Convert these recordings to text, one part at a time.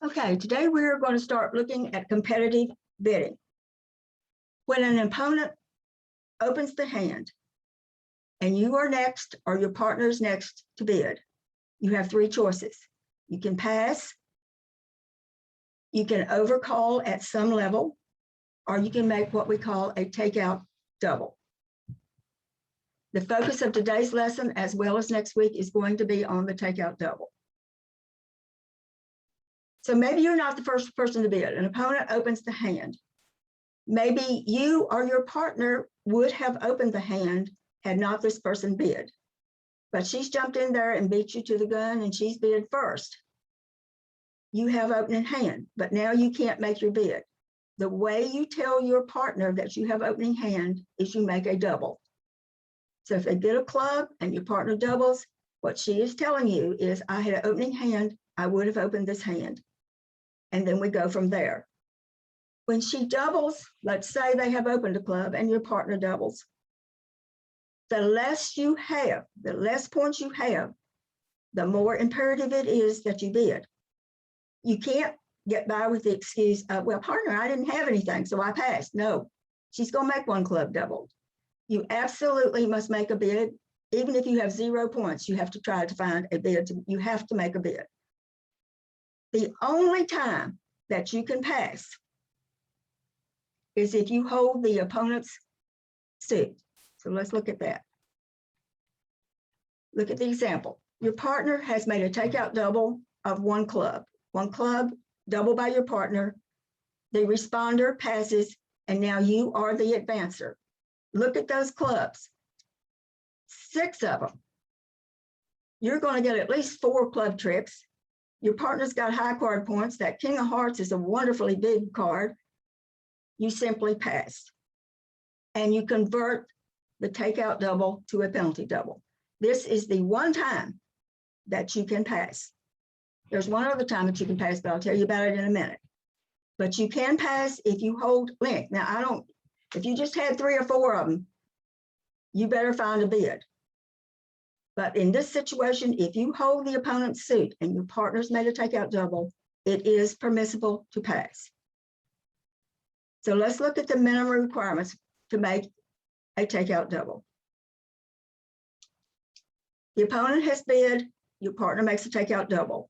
Okay, today we're going to start looking at competitive bidding. When an opponent opens the hand and you are next or your partner's next to bid, you have three choices. You can pass, you can overcall at some level, or you can make what we call a takeout double. The focus of today's lesson, as well as next week, is going to be on the takeout double. So maybe you're not the first person to bid. An opponent opens the hand. Maybe you or your partner would have opened the hand had not this person bid. But she's jumped in there and beat you to the gun and she's bid first. You have opening hand, but now you can't make your bid. The way you tell your partner that you have opening hand is you make a double. So if they bid a club and your partner doubles, what she is telling you is, I had an opening hand, I would have opened this hand. And then we go from there. When she doubles, let's say they have opened a club and your partner doubles. The less you have, the less points you have, the more imperative it is that you bid. You can't get by with the excuse of, well, partner, I didn't have anything, so I passed. No, she's going to make one club double. You absolutely must make a bid. Even if you have 0 points, you have to try to find a bid. You have to make a bid. The only time that you can pass is if you hold the opponent's suit. So let's look at that. Look at the example. Your partner has made a takeout double of one club. One club, double by your partner. The responder passes, and now you are the advancer. Look at those clubs. 6 of them. You're going to get at least 4 club tricks. Your partner's got high card points. That King of Hearts is a wonderfully big card. You simply pass. And you convert the takeout double to a penalty double. This is the one time that you can pass. There's one other time that you can pass, but I'll tell you about it in a minute. But you can pass if you hold link. Now, if you just had 3 or 4 of them, you better find a bid. But in this situation, if you hold the opponent's suit and your partner's made a takeout double, it is permissible to pass. So let's look at the minimum requirements to make a takeout double. The opponent has bid, your partner makes a takeout double.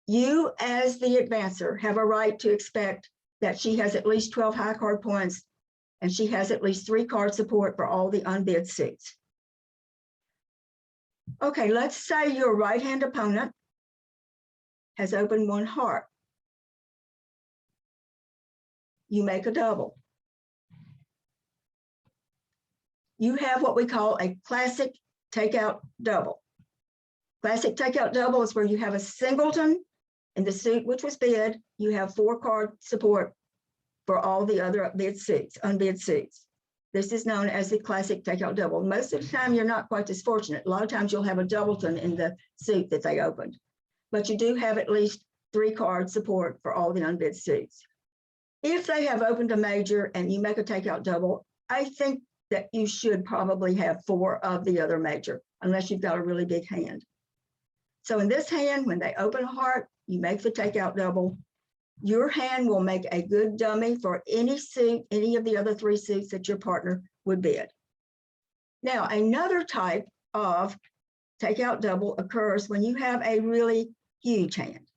You, as the advancer, have a right to expect that she has at least 12 high card points and she has at least 3 card support for all the unbid suits. Okay, let's say your right-hand opponent has opened 1 heart. You make a double. You have what we call a classic takeout double. Classic takeout double is where you have a singleton in the suit which was bid. You have 4 card support for all the other unbid suits. This is known as the classic takeout double. Most of the time, you're not quite as fortunate. A lot of times you'll have a doubleton in the suit that they opened, but you do have at least 3 card support for all the unbid suits. If they have opened a major and you make a takeout double, I think that you should probably have 4 of the other major, unless you've got a really big hand. So in this hand, when they open a heart, you make the takeout double. Your hand will make a good dummy for any suit, any of the other 3 suits that your partner would bid. Now, another type of takeout double occurs when you have a really huge hand.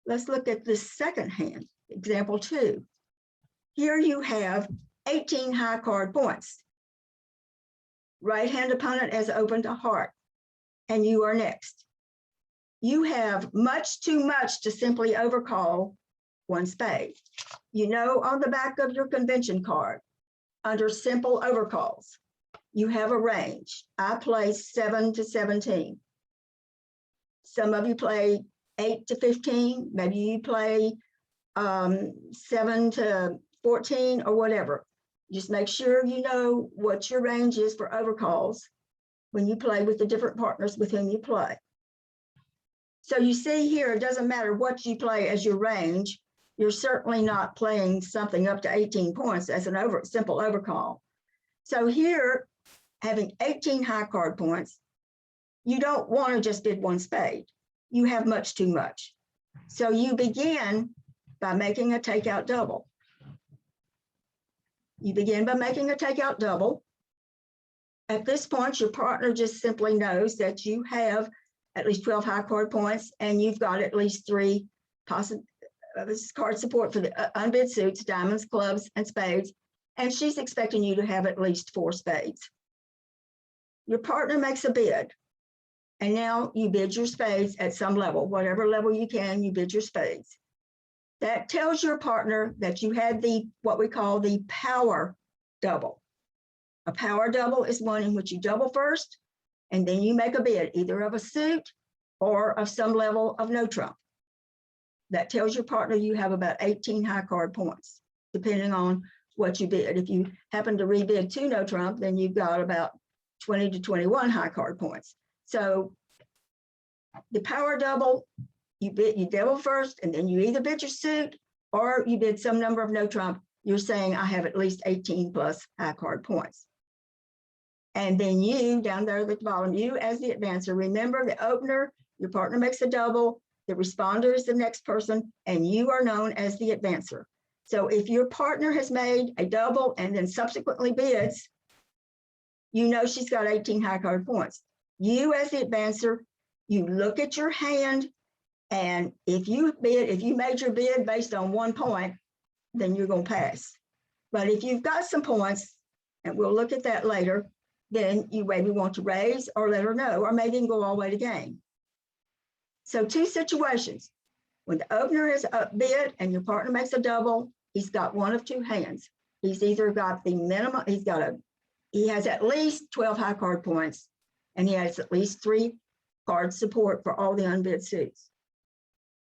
Let's look at the second hand, example 2. Here you have 18 high card points. Right-hand opponent has opened a heart, and you are next. You have much too much to simply overcall 1 spade. You know, on the back of your convention card, under simple overcalls, you have a range. I play 7 to 17. Some of you play 8 to 15. Maybe you play 7 to 14 or whatever. Just make sure you know what your range is for overcalls when you play with the different partners with whom you play. So you see here, it doesn't matter what you play as your range. You're certainly not playing something up to 18 points as an simple overcall. So here, having 18 high card points, you don't want to just bid 1 spade. You have much too much. So you begin by making a takeout double. You begin by making a takeout double. At this point, your partner just simply knows that you have at least 12 high card points and you've got at least 3 possible card support for the unbid suits, diamonds, clubs, and spades. And she's expecting you to have at least 4 spades. Your partner makes a bid. And now you bid your spades at some level, whatever level you can, you bid your spades. That tells your partner that you had what we call the power double. A power double is one in which you double first, and then you make a bid either of a suit or of some level of no trump. That tells your partner you have about 18 high card points, depending on what you bid. If you happen to rebid 2 no trump, then you've got about 20 to 21 high card points. So the power double, you double first, and then you either bid your suit or you bid some number of no trump. You're saying I have at least 18 plus high card points. And then you, down there at the bottom, you as the advancer, remember the opener, your partner makes a double, the responder is the next person, and you are known as the advancer. So if your partner has made a double and then subsequently bids, you know she's got 18 high card points. You as the advancer, you look at your hand, and if you made your bid based on 1 point, then you're going to pass. But if you've got some points, and we'll look at that later, then you maybe want to raise or let her know, or maybe even go all the way to game. So 2 situations. When the opener is a bid and your partner makes a double, he's got one of 2 hands. He's either got the minimum, he has at least 12 high card points, and he has at least 3 card support for all the unbid suits.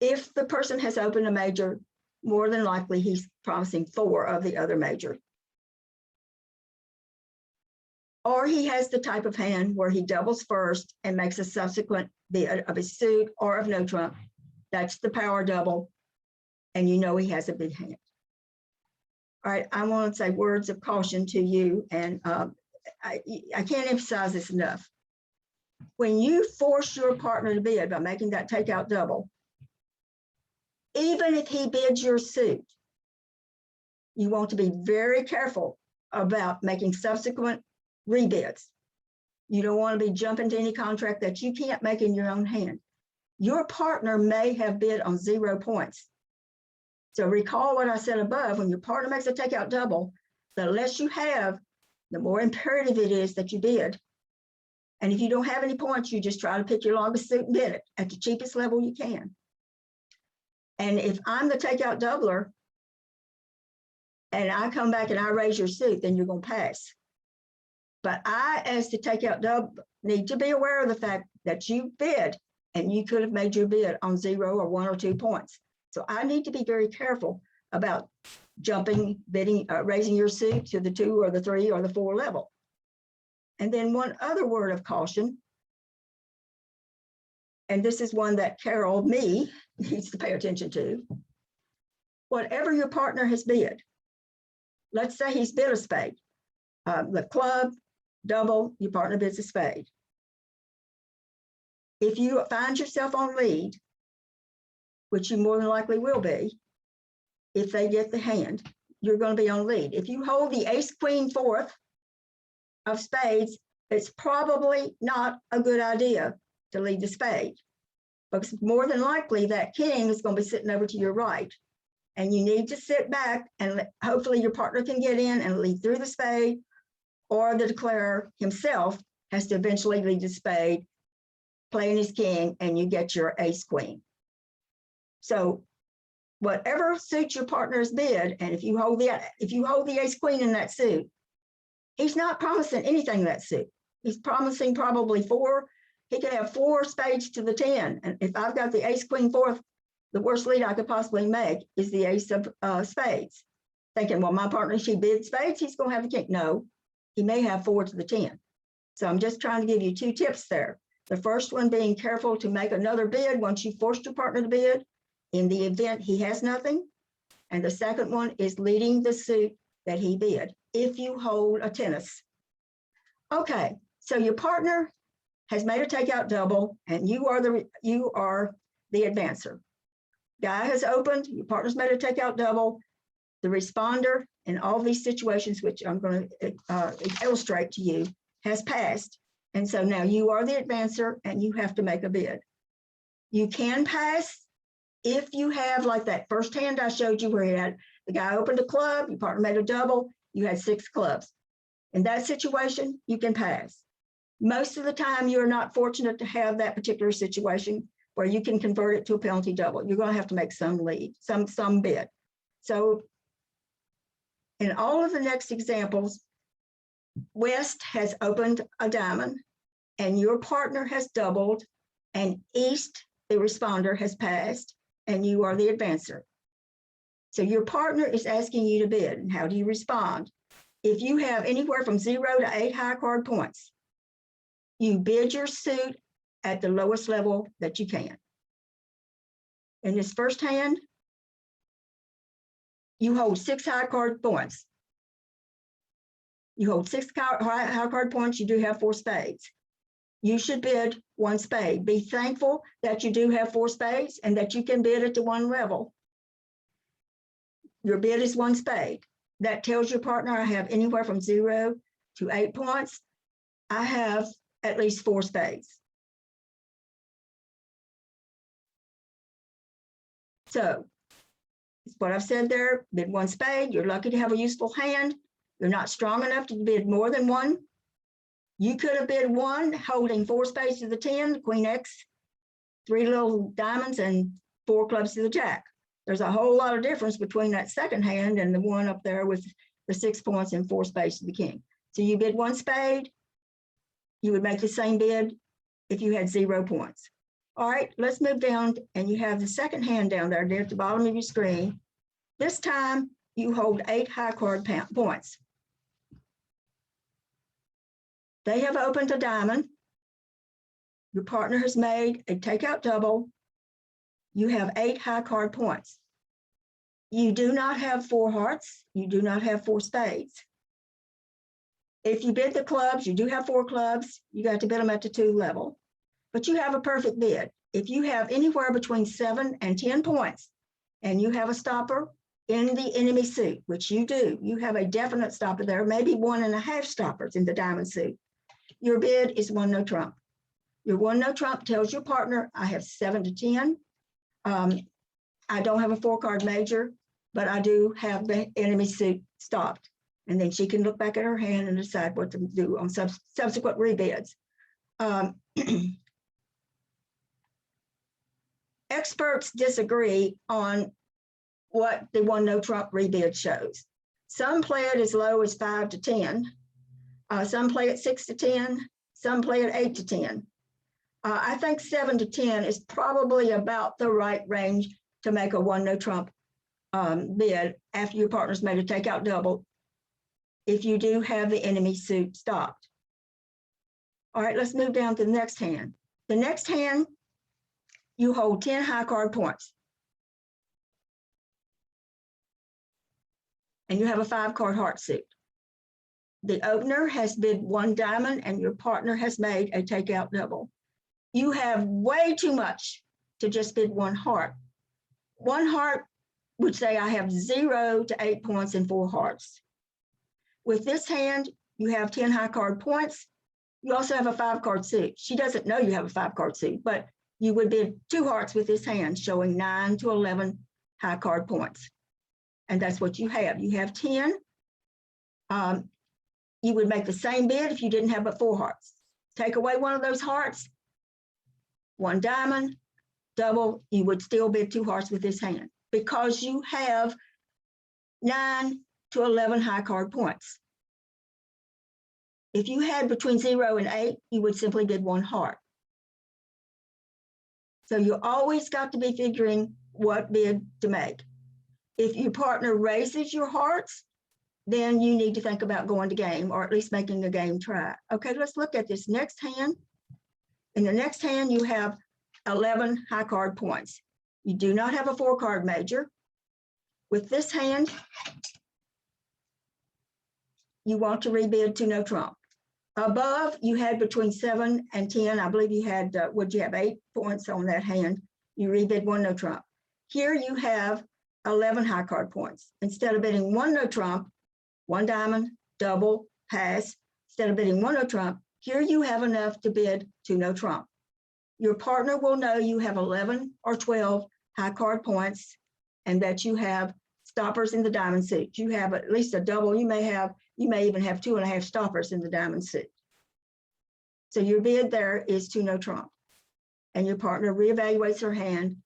If the person has opened a major, more than likely he's promising 4 of the other major. Or he has the type of hand where he doubles first and makes a subsequent bid of a suit or of no trump. That's the power double, and you know he has a big hand. All right, I want to say words of caution to you, and I can't emphasize this enough. When you force your partner to bid by making that takeout double, even if he bids your suit, you want to be very careful about making subsequent rebids. You don't want to be jumping to any contract that you can't make in your own hand. Your partner may have bid on 0 points. So recall what I said above, when your partner makes a takeout double, the less you have, the more imperative it is that you bid. And if you don't have any points, you just try to pick your longest suit and bid it at the cheapest level you can. And if I'm the takeout doubler and I come back and I raise your suit, then you're going to pass. But I, as the takeout double, need to be aware of the fact that you bid and you could have made your bid on 0 or 1 or 2 points. So I need to be very careful about jumping, bidding, raising your suit to the 2 or the 3 or the 4 level. And then one other word of caution, and this is one that Carol, me, needs to pay attention to. Whatever your partner has bid, let's say he's bid a spade, the club, double, your partner bids a spade. If you find yourself on lead, which you more than likely will be, if they get the hand, you're going to be on lead. If you hold the ace, queen, 4th of spades, it's probably not a good idea to lead the spade, because more than likely that king is going to be sitting over to your right. And you need to sit back and hopefully your partner can get in and lead through the spade, or the declarer himself has to eventually lead the spade, playing his king, and you get your ace, queen. So whatever suit your partner's bid, and if you hold the ace, queen in that suit, he's not promising anything in that suit. He's promising probably 4. He could have 4 spades to the 10. And if I've got the ace, queen, 4th, the worst lead I could possibly make is the ace of spades. Thinking, well, my partner, she bid spades, he's going to have the king. No, he may have 4 to the 10. So I'm just trying to give you 2 tips there. The first one being careful to make another bid once you forced your partner to bid in the event he has nothing. And the second one is leading the suit that he bid if you hold a tennis. Okay, so your partner has made a takeout double and you are the advancer. Guy has opened, your partner's made a takeout double, the responder in all these situations, which I'm going to illustrate to you, has passed. And so now you are the advancer and you have to make a bid. You can pass if you have, like that first hand I showed you where you had the guy opened a club, your partner made a double, you had 6 clubs. In that situation, you can pass. Most of the time, you're not fortunate to have that particular situation where you can convert it to a penalty double. You're going to have to make some lead, some bid. So in all of the next examples, West has opened a diamond and your partner has doubled, and East, the responder, has passed and you are the advancer. So your partner is asking you to bid. And how do you respond? If you have anywhere from 0 to 8 high card points, you bid your suit at the lowest level that you can. In this first hand, you hold 6 high card points. You hold 6 high card points, you do have 4 spades. You should bid 1 spade. Be thankful that you do have 4 spades and that you can bid at the 1 level. Your bid is 1 spade. That tells your partner I have anywhere from 0 to 8 points. I have at least 4 spades. So it's what I've said there, bid 1 spade. You're lucky to have a useful hand. You're not strong enough to bid more than 1. You could have bid 1 holding 4 spades to the 10, Queen X, 3 little diamonds, and 4 clubs to the jack. There's a whole lot of difference between that second hand and the one up there with the 6 points and 4 spades to the king. So you bid 1 spade, you would make the same bid if you had 0 points. All right, let's move down, and you have the second hand down there at the bottom of your screen. This time you hold 8 high card points. They have opened a diamond. Your partner has made a takeout double. You have 8 high card points. You do not have 4 hearts. You do not have 4 spades. If you bid the clubs, you do have 4 clubs. You got to bid them at the 2 level, but you have a perfect bid. If you have anywhere between 7 and 10 points and you have a stopper in the enemy suit, which you do, you have a definite stopper there, maybe 1.5 stoppers in the diamond suit. Your bid is 1 no trump. Your 1 no trump tells your partner, I have 7 to 10. I don't have a 4-card major, but I do have the enemy suit stopped. And then she can look back at her hand and decide what to do on subsequent rebids. Experts disagree on what the 1 no trump rebid shows. Some play it as low as 5 to 10. Some play it 6 to 10. Some play it 8 to 10. I think 7 to 10 is probably about the right range to make a 1 no trump bid after your partner's made a takeout double, if you do have the enemy suit stopped. All right, let's move down to the next hand. The next hand, you hold 10 high card points. And you have a 5-card heart suit. The opener has bid 1 diamond and your partner has made a takeout double. You have way too much to just bid 1 heart. 1 heart would say I have 0 to 8 points and 4 hearts. With this hand, you have 10 high card points. You also have a 5-card suit. She doesn't know you have a 5-card suit, but you would bid 2 hearts with this hand, showing 9 to 11 high card points. And that's what you have. You have 10. You would make the same bid if you didn't have but 4 hearts. Take away one of those hearts, 1 diamond, double, you would still bid 2 hearts with this hand because you have 9 to 11 high card points. If you had between 0 and 8, you would simply bid 1 heart. So you always got to be figuring what bid to make. If your partner raises your hearts, then you need to think about going to game or at least making a game try. Okay, let's look at this next hand. In the next hand, you have 11 high card points. You do not have a 4-card major. With this hand, you want to rebid to no trump. Above, you had between 7 and 10. I believe you had, would you have 8 points on that hand? You rebid 1 no trump. Here you have 11 high card points. Instead of bidding one no trump, one diamond, double, pass, instead of bidding one no trump, here you have enough to bid two no trump. Your partner will know you have 11 or 12 high card points and that you have stoppers in the diamond suit. You have at least a double. You may even have 2.5 stoppers in the diamond suit. So your bid there is two no trump. And your partner reevaluates her hand,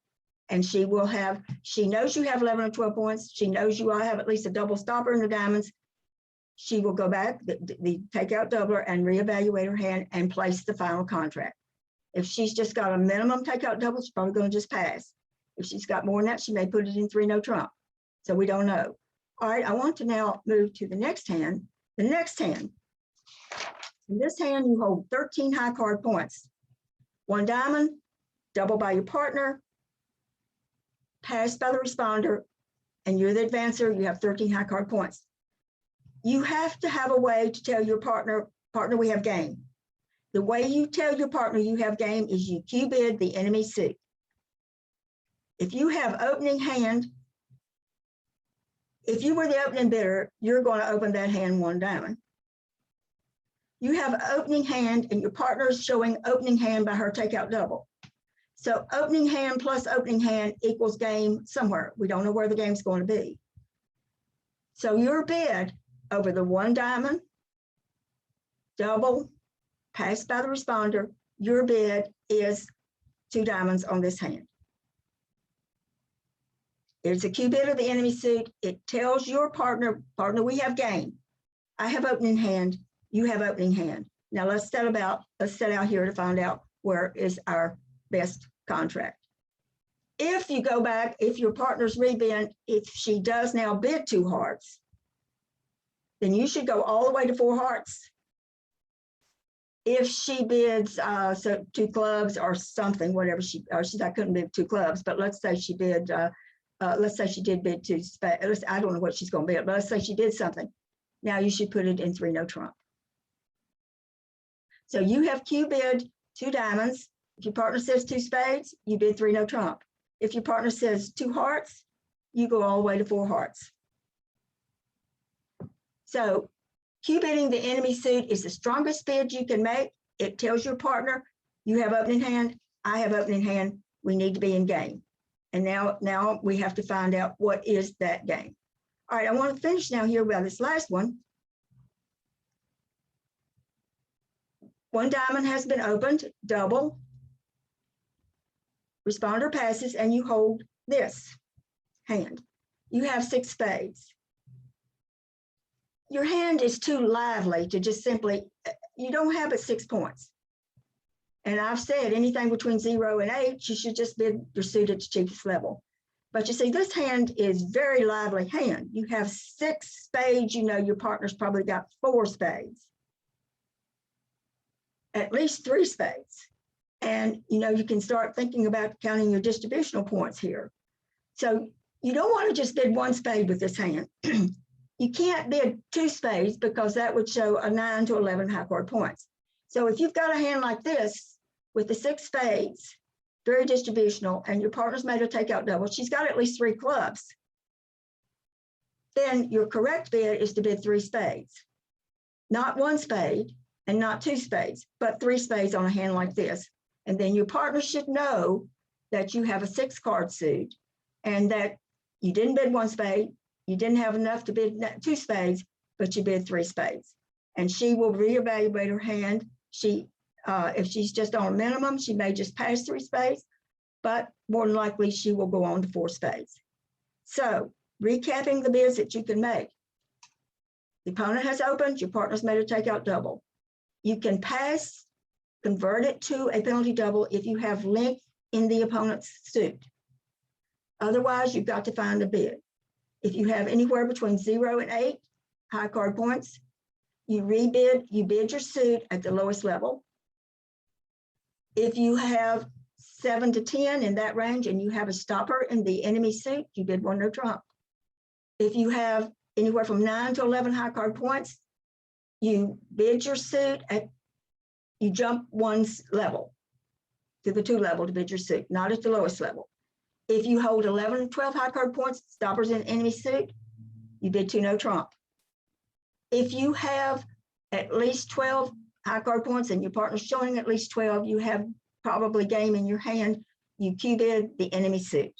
and she knows you have 11 or 12 points. She knows you all have at least a double stopper in the diamonds. She will go back, the takeout doubler, and reevaluate her hand and place the final contract. If she's just got a minimum takeout double, she's probably going to just pass. If she's got more than that, she may put it in three no trump. So we don't know. All right, I want to now move to the next hand. The next hand. In this hand, you hold 13 high card points. One diamond, double by your partner, pass by the responder, and you're the advancer. You have 13 high card points. You have to have a way to tell your partner, we have game. The way you tell your partner you have game is you Q bid the enemy suit. If you have opening hand, if you were the opening bidder, you're going to open that hand one diamond. You have opening hand and your partner is showing opening hand by her takeout double. So opening hand plus opening hand equals game somewhere. We don't know where the game's going to be. So your bid over the one diamond, double, passed by the responder, your bid is two diamonds on this hand. It's a Q bid of the enemy suit. It tells your partner, we have game. I have opening hand, you have opening hand. Now let's set out here to find out where is our best contract. If you go back, if your partner's rebid, if she does now bid two hearts, then you should go all the way to four hearts. If she bids so two clubs or something, whatever I couldn't bid two clubs, but let's say she bid, let's say she did bid two spades. I don't know what she's going to bid, but let's say she did something. Now you should put it in three no trump. So you have Q bid two diamonds. If your partner says two spades, you bid three no trump. If your partner says two hearts, you go all the way to four hearts. So Q bidding the enemy suit is the strongest bid you can make. It tells your partner, you have opening hand, I have opening hand, we need to be in game. And now we have to find out what is that game. All right, I want to finish now here by this last one. One diamond has been opened, double. Responder passes and you hold this hand. You have six spades. Your hand is too lively to just simply, you don't have but 6 points. And I've said anything between 0 and 8, you should just bid your suit at the cheapest level. But you see, this hand is very lively hand. You have 6 spades, you know your partner's probably got 4 spades. At least 3 spades. And you know, you can start thinking about counting your distributional points here. So you don't want to just bid 1 spade with this hand. You can't bid 2 spades because that would show a 9 to 11 high card points. So if you've got a hand like this with the 6 spades, very distributional, and your partner's made a takeout double, she's got at least 3 clubs, then your correct bid is to bid 3 spades. Not 1 spade and not 2 spades, but 3 spades on a hand like this. And then your partner should know that you have a 6 card suit and that you didn't bid 1 spade, you didn't have enough to bid 2 spades, but you bid 3 spades. And she will reevaluate her hand. If she's just on a minimum, she may just pass 3 spades, but more than likely she will go on to 4 spades. So recapping the bids that you can make. The opponent has opened, your partner's made a takeout double. You can pass, convert it to a penalty double if you have length in the opponent's suit. Otherwise, you've got to find a bid. If you have anywhere between 0 and 8 high card points, you bid your suit at the lowest level. If you have 7 to 10 in that range and you have a stopper in the enemy suit, you bid 1 no trump. If you have anywhere from 9 to 11 high card points, you bid your suit you jump 1 level to the 2 level to bid your suit, not at the lowest level. If you hold 11, 12 high card points, stoppers in enemy suit, you bid 2 no trump. If you have at least 12 high card points and your partner's showing at least 12, you have probably game in your hand, you Q bid the enemy suit.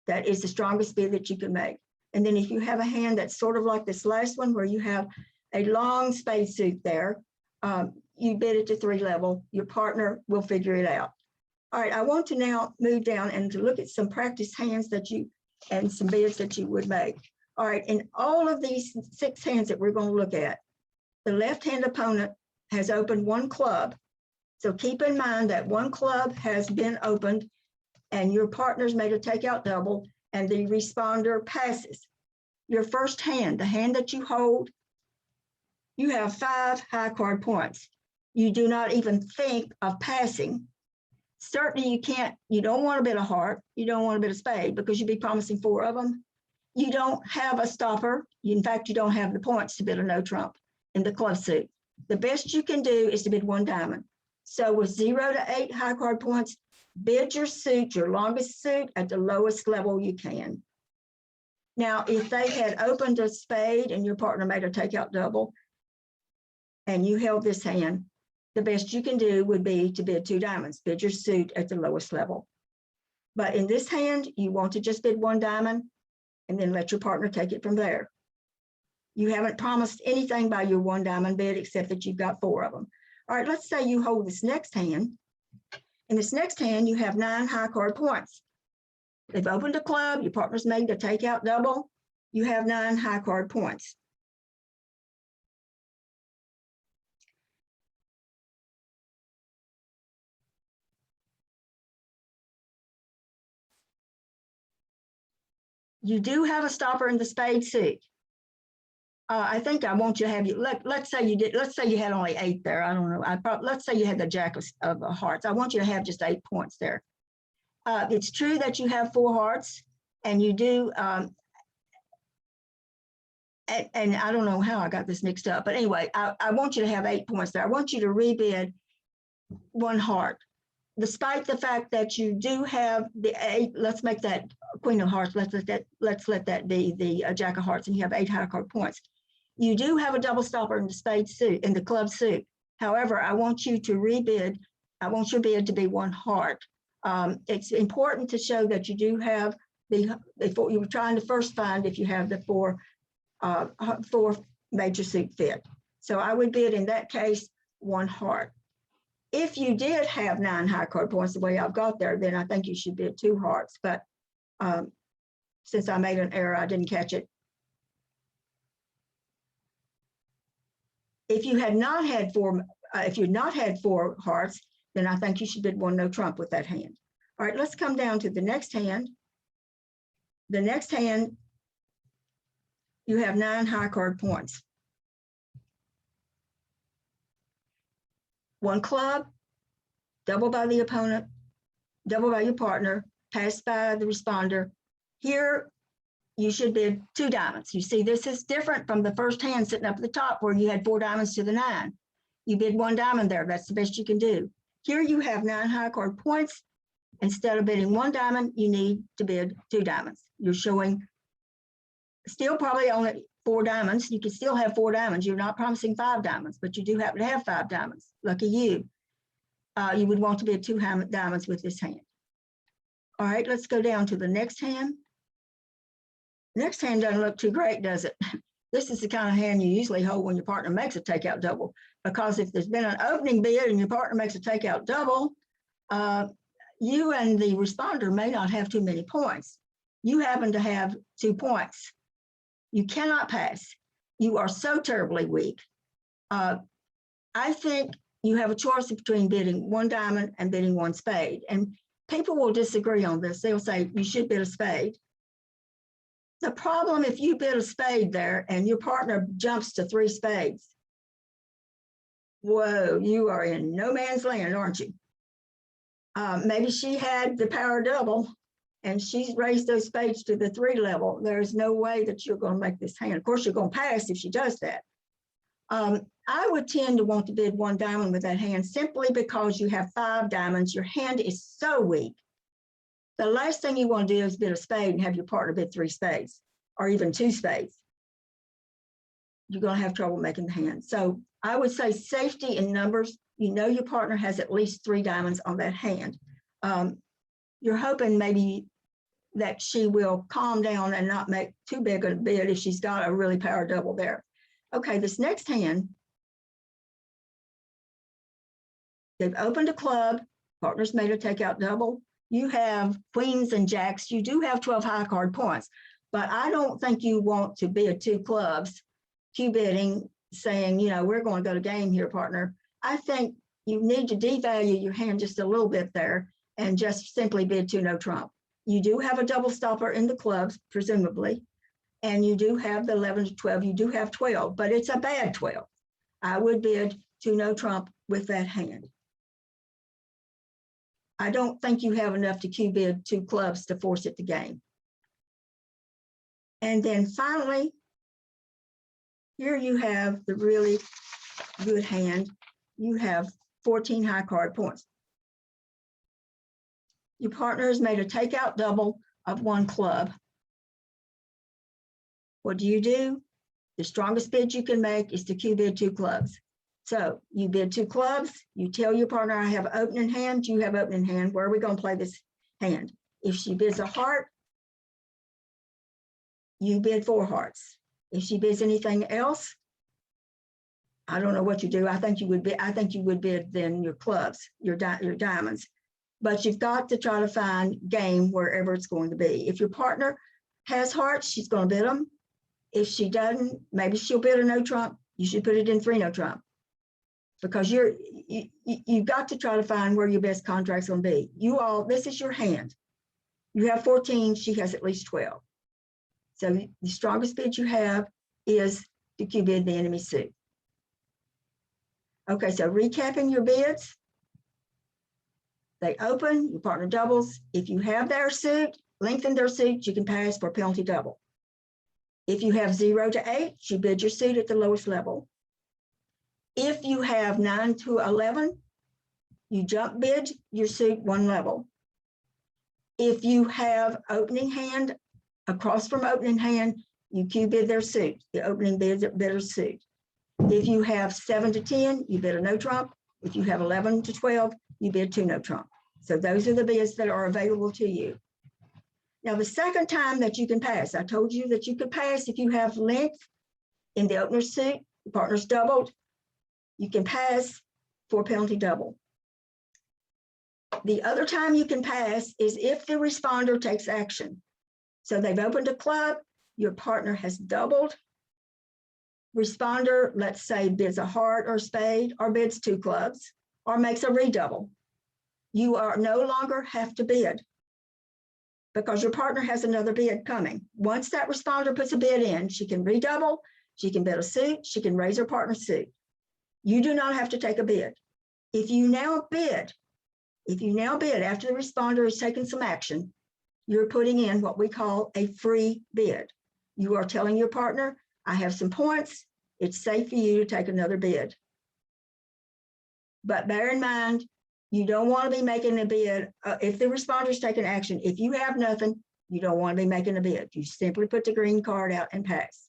That is the strongest bid that you can make. And then if you have a hand that's sort of like this last one where you have a long spade suit there, you bid it to 3 level, your partner will figure it out. All right, I want to now move down and to look at some practice hands that you, and some bids that you would make. All right, in all of these 6 hands that we're going to look at, the left-hand opponent has opened 1 club. So keep in mind that 1 club has been opened and your partner's made a takeout double and the responder passes. Your first hand, the hand that you hold, you have 5 high card points. You do not even think of passing. Certainly you can't, you don't want to bid a heart, you don't want to bid a spade because you'd be promising 4 of them. You don't have a stopper. In fact, you don't have the points to bid a no trump in the club suit. The best you can do is to bid 1 diamond. So with 0 to 8 high card points, bid your suit, your longest suit, at the lowest level you can. Now, if they had opened a spade and your partner made a takeout double and you held this hand, the best you can do would be to bid 2 diamonds, bid your suit at the lowest level. But in this hand, you want to just bid 1 diamond and then let your partner take it from there. You haven't promised anything by your 1 diamond bid except that you've got 4 of them. All right, let's say you hold this next hand. In this next hand, you have 9 high card points. They've opened a club, your partner's made a takeout double, you have 9 high card points. You do have a stopper in the spade suit. I think I want you to have you, let's say you did, let's say you had only 8 there. I don't know. Let's say you had the jack of hearts. I want you to have just 8 points there. It's true that you have 4 hearts and you do, and I don't know how I got this mixed up, but anyway, I want you to have 8 points there. I want you to rebid 1 heart. Despite the fact that you do have the 8, let's make that queen of hearts, let's let that be the jack of hearts, and you have 8 high card points. You do have a double stopper in the spade suit, in the club suit. However, I want you to rebid, I want your bid to be 1 heart. It's important to show that you do have before you were trying to first find if you have the 4 major suit fit. So I would bid in that case 1 heart. If you did have 9 high card points the way I've got there, then I think you should bid 2 hearts. But since I made an error, I didn't catch it. If you had not had 4, if you'd not had 4 hearts, then I think you should bid 1 no trump with that hand. All right, let's come down to the next hand. The next hand, you have 9 high card points. 1 club, double by the opponent, double by your partner, passed by the responder. Here, you should bid 2 diamonds. You see, this is different from the first hand sitting up at the top where you had 4 diamonds to the 9. You bid 1 diamond there. That's the best you can do. Here you have 9 high card points. Instead of bidding 1 diamond, you need to bid 2 diamonds. You're showing still probably only 4 diamonds. You can still have 4 diamonds. You're not promising 5 diamonds, but you do happen to have 5 diamonds. Lucky you. You would want to bid 2 diamonds with this hand. All right, let's go down to the next hand. Next hand doesn't look too great, does it? This is the kind of hand you usually hold when your partner makes a takeout double, because if there's been an opening bid and your partner makes a takeout double, you and the responder may not have too many points. You happen to have 2 points. You cannot pass. You are so terribly weak. I think you have a choice between bidding 1 diamond and bidding 1 spade. And people will disagree on this. They'll say you should bid a spade. The problem, if you bid a spade there and your partner jumps to 3 spades, whoa, you are in no man's land, aren't you? Maybe she had the power double and she's raised those spades to the 3 level. There's no way that you're going to make this hand. Of course, you're going to pass if she does that. I would tend to want to bid 1 diamond with that hand simply because you have 5 diamonds. Your hand is so weak The last thing you want to do is bid a spade and have your partner bid 3 spades or even 2 spades. You're going to have trouble making the hand. So I would say safety in numbers. You know your partner has at least 3 diamonds on that hand. You're hoping maybe that she will calm down and not make too big a bid if she's got a really power double there. Okay, this next hand, they've opened a club, partner's made a takeout double. You have queens and jacks. You do have 12 high card points, but I don't think you want to bid 2 clubs, Q bidding, saying, you know, we're going to go to game here, partner. I think you need to devalue your hand just a little bit there and just simply bid 2 no trump. You do have a double stopper in the clubs, presumably, and you do have the 11 to 12. You do have 12, but it's a bad 12. I would bid 2 no trump with that hand. I don't think you have enough to Q bid 2 clubs to force it to game. And then finally, here you have the really good hand. You have 14 high card points. Your partner has made a takeout double of 1 club. What do? The strongest bid you can make is to Q bid 2 clubs. So you bid 2 clubs, you tell your partner, I have opening hand, you have opening hand. Where are we going to play this hand? If she bids a heart, you bid 4 hearts. If she bids anything else, I don't know what you do. I think you would bid then your clubs, your diamonds. But you've got to try to find game wherever it's going to be. If your partner has hearts, she's going to bid them. If she doesn't, maybe she'll bid a no trump. You should put it in 3 no trump, because you've got to try to find where your best contract's going to be. This is your hand. You have 14, she has at least 12. So the strongest bid you have is to Q bid the enemy suit. Okay, so recapping your bids. They open, your partner doubles. If you have their suit, lengthen their suit, you can pass for penalty double. If you have 0 to 8, you bid your suit at the lowest level. If you have 9 to 11, you jump bid your suit 1 level. If you have opening hand, across from opening hand, you Q bid their suit, the opening bidder's suit. If you have 7 to 10, you bid a no trump. If you have 11 to 12, you bid 2 no trump. So those are the bids that are available to you. Now, the second time that you can pass, I told you that you could pass if you have length in the opener's suit, the partner's doubled, you can pass for penalty double. The other time you can pass is if the responder takes action. So they've opened a club, your partner has doubled. Responder, let's say, bids a heart or spade, or bids 2 clubs, or makes a redouble. You are no longer have to bid, because your partner has another bid coming. Once that responder puts a bid in, she can redouble, she can bid a suit, she can raise her partner's suit. You do not have to take a bid. If you now bid after the responder has taken some action, you're putting in what we call a free bid. You are telling your partner, I have some points, it's safe for you to take another bid. But bear in mind, you don't want to be making a bid. If the responder's taking action, if you have nothing, you don't want to be making a bid. You simply put the green card out and pass.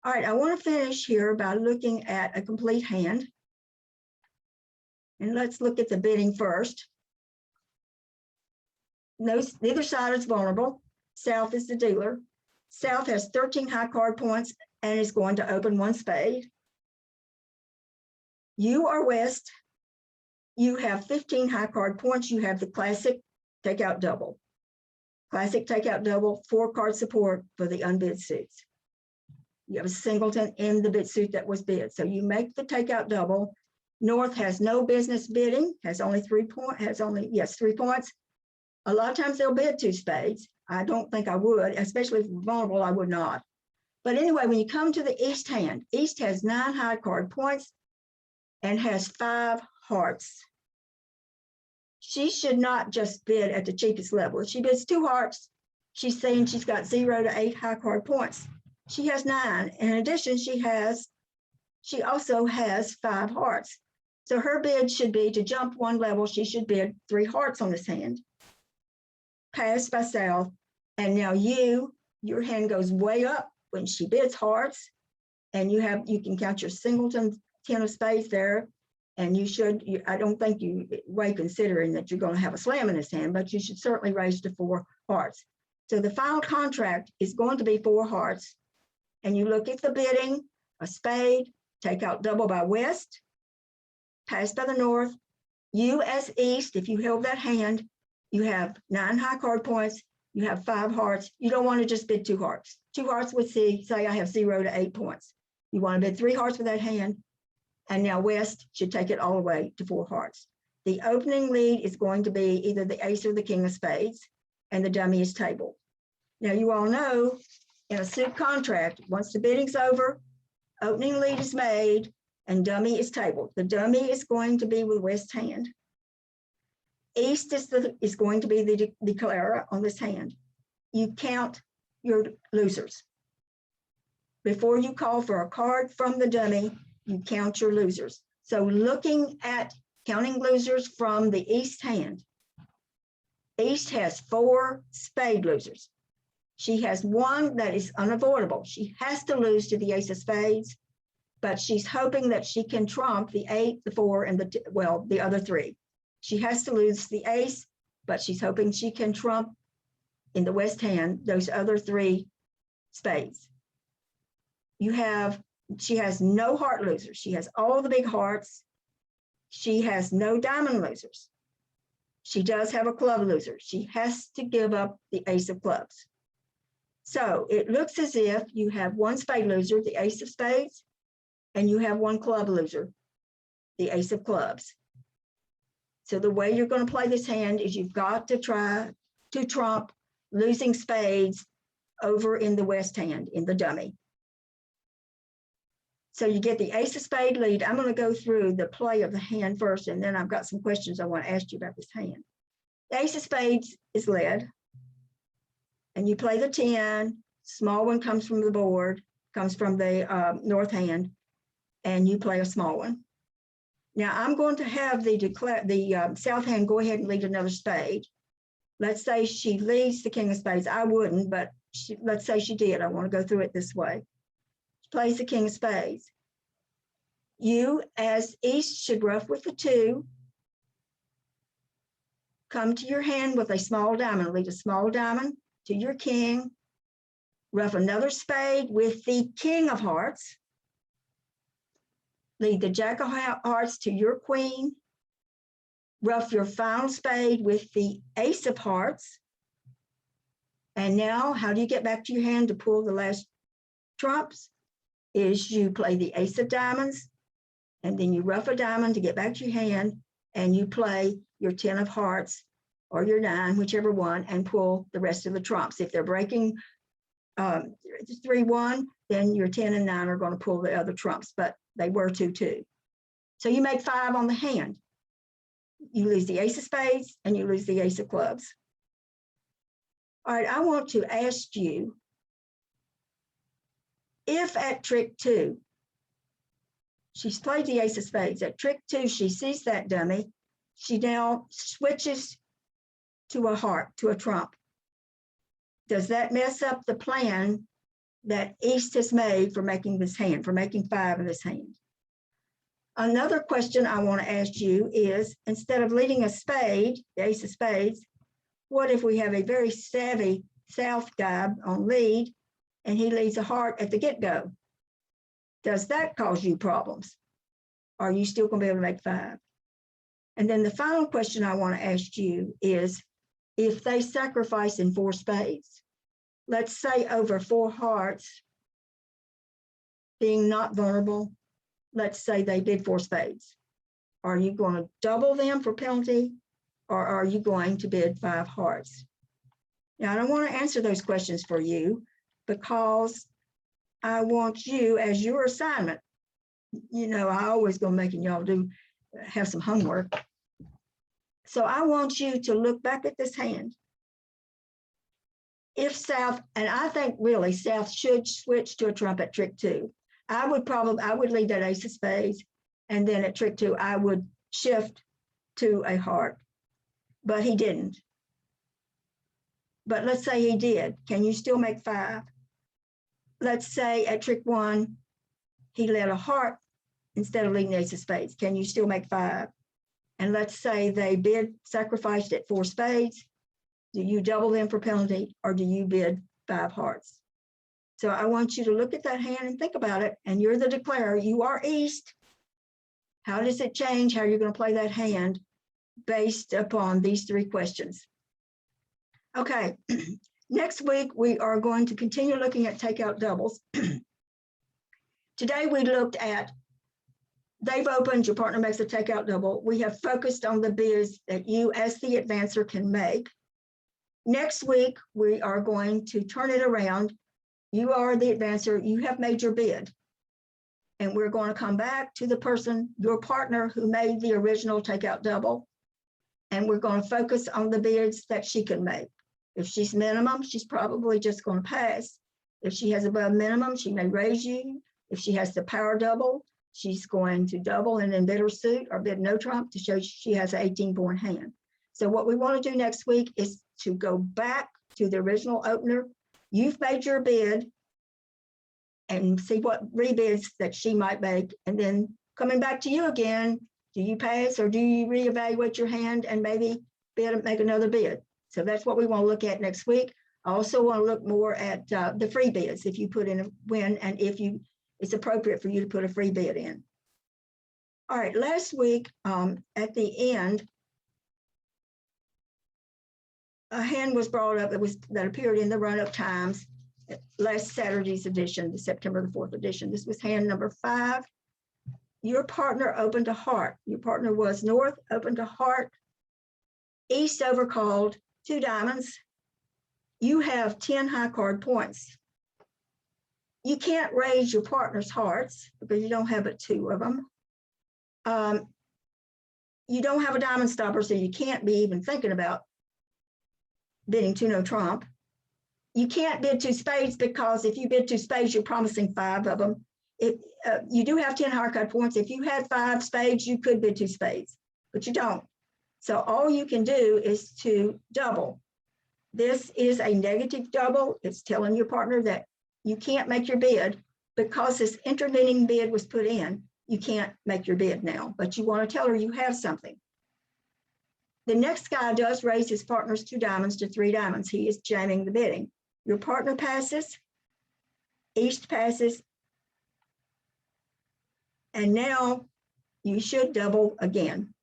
All right, I want to finish here by looking at a complete hand. And let's look at the bidding first. Neither side is vulnerable. South is the dealer. South has 13 high card points and is going to open 1 spade. You are West. You have 15 high card points. You have the classic takeout double. Classic takeout double, 4 card support for the unbid suits. You have a singleton in the bid suit that was bid. So you make the takeout double. North has no business bidding, has only 3 points, 3 points. A lot of times they'll bid 2 spades. I don't think I would, especially if vulnerable, I would not. But anyway, when you come to the East hand, East has 9 high card points and has 5 hearts. She should not just bid at the cheapest level. If she bids 2 hearts, she's saying she's got 0 to 8 high card points. She has 9. In addition, she also has 5 hearts. So her bid should be to jump 1 level. She should bid 3 hearts on this hand. passed by South, and now your hand goes way up when she bids hearts, and you can count your singleton 10 of spades there, and I don't think you way considering that you're going to have a slam in his hand, but you should certainly raise to 4 hearts. So the final contract is going to be 4 hearts, and you look at the bidding, a spade, take out double by West, pass by the North, you as East, if you held that hand, you have 9 high card points, you have 5 hearts. You don't want to just bid 2 hearts. 2 hearts would say I have 0 to 8 points. You want to bid 3 hearts for that hand, and now West should take it all the way to 4 hearts. The opening lead is going to be either the ace or the king of spades, and the dummy is tabled. Now you all know in a suit contract, once the bidding's over, opening lead is made, and dummy is tabled. The dummy is going to be with West hand. East is going to be the declarer on this hand. You count your losers. Before you call for a card from the dummy, you count your losers. So looking at counting losers from the East hand, East has 4 spade losers. She has 1 that is unavoidable. She has to lose to the ace of spades, but she's hoping that she can trump the 8, the 4, and the other 3. She has to lose the ace, but she's hoping she can trump in the West hand those other 3 spades. She has no heart losers. She has all the big hearts. She has no diamond losers. She does have a club loser. She has to give up the ace of clubs. So it looks as if you have 1 spade loser, the ace of spades, and you have 1 club loser, the ace of clubs. So the way you're going to play this hand is you've got to try to trump losing spades over in the West hand, in the dummy. So you get the ace of spade lead. I'm going to go through the play of the hand first, and then I've got some questions I want to ask you about this hand. The ace of spades is led, and you play the 10. Small one comes from the board, comes from the North hand, and you play a small one. Now I'm going to have the South hand go ahead and lead another spade. Let's say she leads the king of spades. I wouldn't, but let's say she did. I want to go through it this way. She plays the king of spades. You, as East, should ruff with the 2. Come to your hand with a small diamond. Lead a small diamond to your king. Ruff another spade with the king of hearts. Lead the jack of hearts to your queen. Ruff your final spade with the ace of hearts. And now, how do you get back to your hand to pull the last trumps? Is you play the ace of diamonds, and then you ruff a diamond to get back to your hand, and you play your 10 of hearts or your 9, whichever one, and pull the rest of the trumps. If they're breaking 3-1, then your 10 and 9 are going to pull the other trumps, but they were 2-2. So you make 5 on the hand. You lose the ace of spades and you lose the ace of clubs. All right, I want to ask you, if at trick 2, she's played the ace of spades, at trick 2, she sees that dummy, she now switches to a heart, to a trump. Does that mess up the plan that East has made for making this hand, for making 5 of this hand? Another question I want to ask you is, instead of leading a spade, the ace of spades, what if we have a very savvy South guy on lead and he leads a heart at the get-go? Does that cause you problems? Are you still going to be able to make 5? And then the final question I want to ask you is, if they sacrifice in 4 spades, let's say over 4 hearts, being not vulnerable, let's say they did 4 spades. Are you going to double them for penalty, or are you going to bid 5 hearts? Now, I don't want to answer those questions for you because I want you, as your assignment, you know, I always go making y'all have some homework. So I want you to look back at this hand. If South, and I think really South should switch to a trump at trick 2. I would lead that ace of spades, and then at trick 2, I would shift to a heart, but he didn't. but let's say he did. Can you still make 5? Let's say at trick 1, he led a heart instead of leading ace of spades. Can you still make 5? And let's say they bid sacrificed at 4 spades. Do you double them for penalty, or do you bid 5 hearts? So I want you to look at that hand and think about it. And you're the declarer. You are East. How does it change how you're going to play that hand based upon these 3 questions? Okay. Next week, we are going to continue looking at takeout doubles. Today, we looked at they've opened, your partner makes a takeout double. We have focused on the bids that you as the advancer can make. Next week, we are going to turn it around. You are the advancer, you have made your bid. And we're going to come back to the person, your partner who made the original takeout double. And we're going to focus on the bids that she can make. If she's minimum, she's probably just going to pass. If she has above minimum, she may raise you. If she has the power double, she's going to double and then bid her suit or bid no trump to show she has an 18-point hand. So what we want to do next week is to go back to the original opener. You've made your bid and see what rebids that she might make. And then coming back to you again, do you pass or do you reevaluate your hand and maybe make another bid? So that's what we want to look at next week. I also want to look more at the free bids if you put in a win and if it's appropriate for you to put a free bid in. All right, last week at the end, a hand was brought up that appeared in the run-up times, last Saturday's edition, the September the 4th edition. This was hand number 5. Your partner opened a heart. Your partner was north, opened a heart, east overcalled, 2 diamonds. You have 10 high card points. You can't raise your partner's hearts because you don't have but 2 of them. You don't have a diamond stopper, so you can't be even thinking about bidding 2 no trump. You can't bid 2 spades because if you bid 2 spades, you're promising 5 of them. If you do have 10 high card points, if you had 5 spades, you could bid 2 spades, but you don't. So all you can do is to double. This is a negative double. It's telling your partner that you can't make your bid because this intervening bid was put in. You can't make your bid now, but you want to tell her you have something. The next guy does raise his partner's 2 diamonds to 3 diamonds. He is jamming the bidding. Your partner passes, east passes, and now you should double again.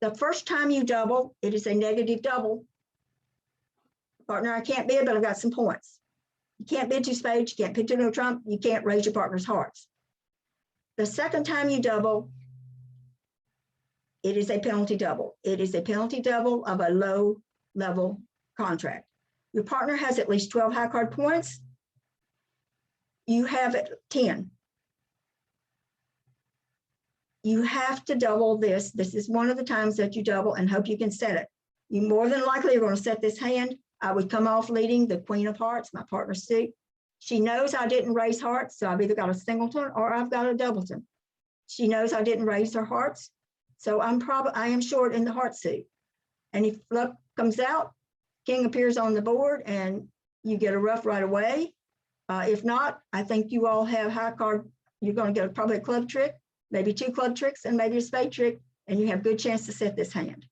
The first time you double, it is a negative double. Partner, I can't bid, but I've got some points. You can't bid 2 spades, you can't bid 2 no trump, you can't raise your partner's hearts. The second time you double, it is a penalty double. It is a penalty double of a low level contract. Your partner has at least 12 high card points. You have 10. You have to double this. This is one of the times that you double and hope you can set it. You more than likely are going to set this hand. I would come off leading the queen of hearts, my partner's suit. She knows I didn't raise hearts, so I've either got a singleton or I've got a doubleton. She knows I didn't raise her hearts, so I am short in the heart suit. And if luck comes out, king appears on the board and you get a rough right away. If not, I think you all have high card. You're going to get probably a club trick, maybe 2 club tricks and maybe a spade trick, and you have good chance to set this hand.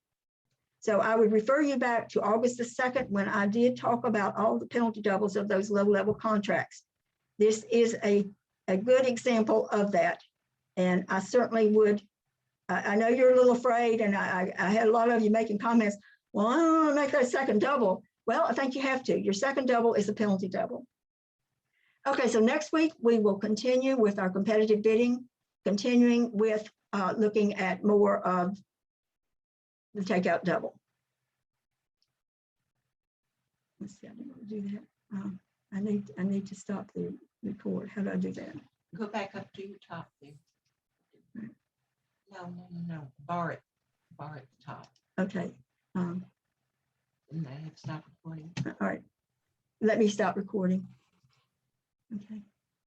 So I would refer you back to August the 2nd when I did talk about all the penalty doubles of those low-level contracts. This is a good example of that. And I certainly would, I know you're a little afraid, and I had a lot of you making comments, well, I don't want to make that second double. Well, I think you have to. Your second double is a penalty double. Okay, so next week we will continue with our competitive bidding, continuing with looking at more of the takeout double. Let's see, I didn't want to do that. I need to stop the record. How do I do that? Go back up to your top there. No. Bar at the top. Okay. And I have stopped recording. All right. Let me stop recording. Okay.